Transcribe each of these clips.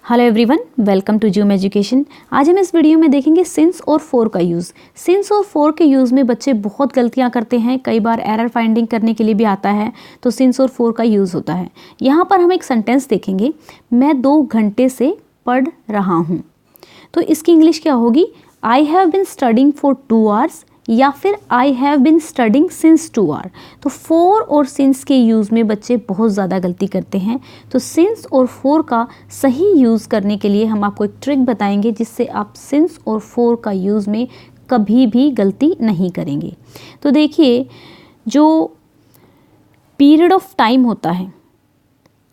Hello everyone, welcome to Zoom education. आज हम इस वीडियो में देखेंगे सिंस और फॉर का यूज़। सिंस और फॉर के यूज़ में बच्चे बहुत गलतियां करते हैं, कई बार एरर फाइंडिंग करने के लिए भी आता है, तो सिंस और फॉर का यूज़ होता है। यहाँ पर हम एक सेंटेंस देखेंगे, मैं 2 घंटे से पढ़ रहा हूँ। तो इसकी इंग्लिश क्या होगी? I have been studying for 2 hours या फिर I have been studying since 2 hour. तो फॉर और सिंस के यूज़ में बच्चे बहुत ज़्यादा गलती करते हैं। तो सिंस और फॉर का सही यूज़ करने के लिए हम आपको एक ट्रिक बताएंगे, जिससे आप सिंस और फॉर का यूज़ में कभी भी गलती नहीं करेंगे। तो देखिए, जो पीरियड ऑफ टाइम होता है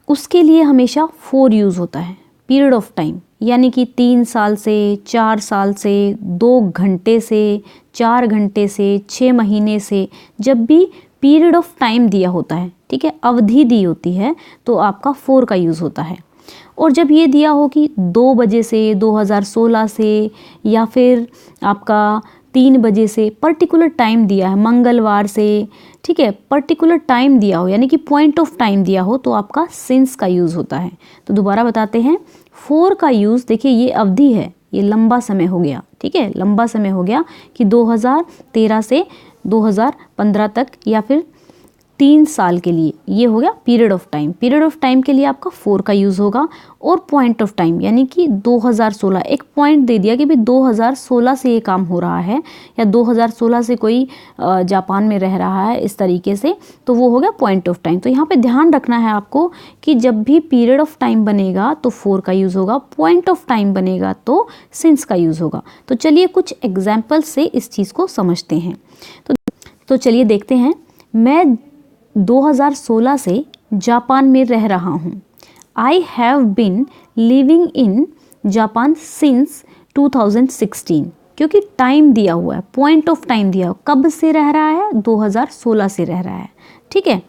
उसके लिए हमेशा फॉर यूज़ होता है। पीरियड ऑफ टाइम यानी कि 3 साल से, 4 साल से, 2 घंटे से, 4 घंटे से, 6 महीने से, जब भी पीरियड ऑफ टाइम दिया होता है, ठीक है, अवधि दी होती है, तो आपका फॉर का यूज़ होता है। और जब ये दिया हो कि 2 बजे से, 2016 से, या फिर आपका 3 बजे से, पर्टिकुलर टाइम दिया है, मंगलवार से, ठीक है, पर्टिकुलर टाइम दिया हो यानी कि पॉइंट ऑफ टाइम दिया हो, तो आपका सिंस का यूज़ होता है। तो दोबारा बताते हैं, फॉर का यूज़, देखिए ये अवधि है, ये लंबा समय हो गया, ठीक है, लंबा समय हो गया कि 2013 से 2015 तक या फिर 3 साल के लिए, ये हो गया period of time. Period of time के लिए आपका फॉर का यूज़ होगा। और पॉइंट ऑफ टाइम यानी कि 2016, एक पॉइंट दे दिया कि भाई 2016 से ये काम हो रहा है, या 2016 से कोई जापान में रह रहा है, इस तरीके से, तो वो हो गया पॉइंट ऑफ टाइम। तो यहाँ पे ध्यान रखना है आपको कि जब भी पीरियड ऑफ टाइम बनेगा तो फॉर का यूज़ होगा, पॉइंट ऑफ टाइम बनेगा तो सिंस का यूज़ होगा। तो चलिए कुछ एग्जाम्पल से इस चीज़ को समझते हैं। तो चलिए देखते हैं। मैं 2016 से जापान में रह रहा हूँ। आई have bin living in Japan since 2016, क्योंकि टाइम दिया हुआ है, पॉइंट ऑफ टाइम दिया हुआ, कब से रह रहा है? 2016 से रह रहा है, ठीक है।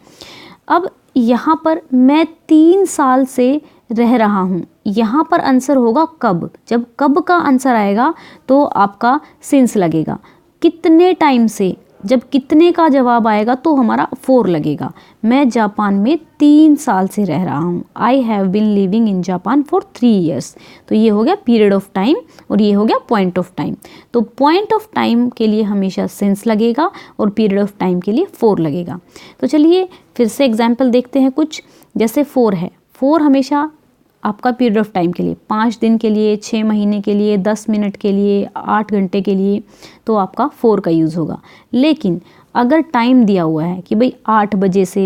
अब यहाँ पर मैं 3 साल से रह रहा हूँ, यहाँ पर आंसर होगा कब। जब कब का आंसर आएगा तो आपका सिंस लगेगा। कितने टाइम से, जब कितने का जवाब आएगा तो हमारा फॉर लगेगा। मैं जापान में 3 साल से रह रहा हूँ। आई have bin living in Japan for 3 years. तो ये हो गया पीरियड ऑफ टाइम और ये हो गया पॉइंट ऑफ टाइम। तो पॉइंट ऑफ टाइम के लिए हमेशा सिंस लगेगा और पीरियड ऑफ टाइम के लिए फॉर लगेगा। तो चलिए फिर से एग्जाम्पल देखते हैं कुछ। जैसे फॉर है, फॉर हमेशा आपका पीरियड ऑफ टाइम के लिए, 5 दिन के लिए, 6 महीने के लिए, 10 मिनट के लिए, 8 घंटे के लिए, तो आपका फॉर का यूज़ होगा। लेकिन अगर टाइम दिया हुआ है कि भाई 8 बजे से,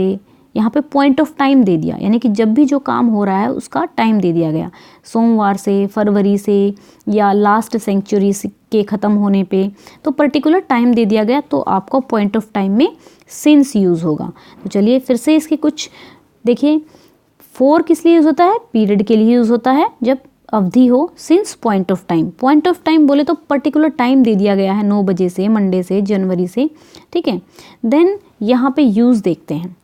यहाँ पे पॉइंट ऑफ टाइम दे दिया, यानी कि जब भी जो काम हो रहा है उसका टाइम दे दिया गया, सोमवार से, फरवरी से, या लास्ट सेंचुरी के ख़त्म होने पे, तो पर्टिकुलर टाइम दे दिया गया, तो आपको पॉइंट ऑफ टाइम में सिंस यूज़ होगा। तो चलिए फिर से इसके कुछ देखिए। फॉर किस लिए यूज़ होता है? पीरियड के लिए यूज़ होता है, जब अवधि हो। Since point of time, point of time बोले तो पर्टिकुलर टाइम दे दिया गया है, 9 बजे से, मंडे से, जनवरी से, ठीक है। देन यहाँ पे यूज़ देखते हैं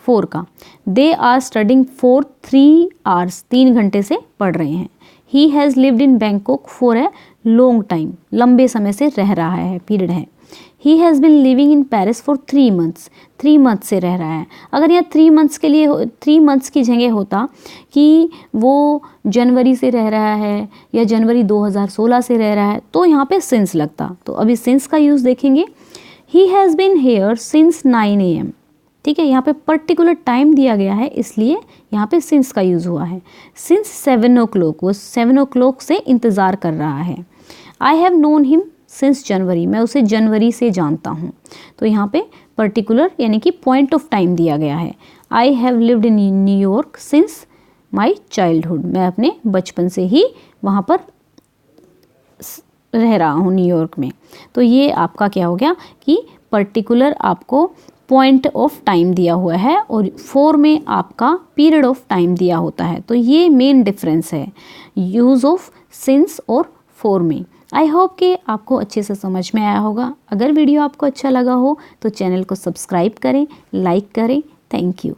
फॉर का। They are studying for 3 hours, 3 घंटे से पढ़ रहे हैं। He has lived in Bangkok for a long time, लंबे समय से रह रहा है, पीरियड है। He has been living in Paris for 3 months, 3 month से रह रहा है। अगर यहाँ 3 मंथ्स के लिए 3 मंथ्स की जगह होता कि वो जनवरी से रह रहा है या जनवरी 2016 से रह रहा है, तो यहाँ पे सिंस लगता। तो अभी सिंस का यूज़ देखेंगे। ही has bin here since 9 AM, ठीक है, यहाँ पे पर्टिकुलर टाइम दिया गया है, इसलिए यहाँ पे सिंस का यूज़ हुआ है। सिंस 7 o'clock, वो 7 o'clock से इंतज़ार कर रहा है। I have known him since January, मैं उसे जनवरी से जानता हूँ। तो यहाँ पे पर्टिकुलर यानी कि पॉइंट ऑफ टाइम दिया गया है। I have lived in New York since my childhood, मैं अपने बचपन से ही वहाँ पर रह रहा हूँ, न्यूयॉर्क में। तो ये आपका क्या हो गया कि पर्टिकुलर आपको पॉइंट ऑफ टाइम दिया हुआ है और फॉर में आपका पीरियड ऑफ टाइम दिया होता है। तो ये मेन डिफरेंस है यूज़ ऑफ सिंस और फॉर में। आई होप कि आपको अच्छे से समझ में आया होगा। अगर वीडियो आपको अच्छा लगा हो तो चैनल को सब्सक्राइब करें, लाइक करें। Thank you.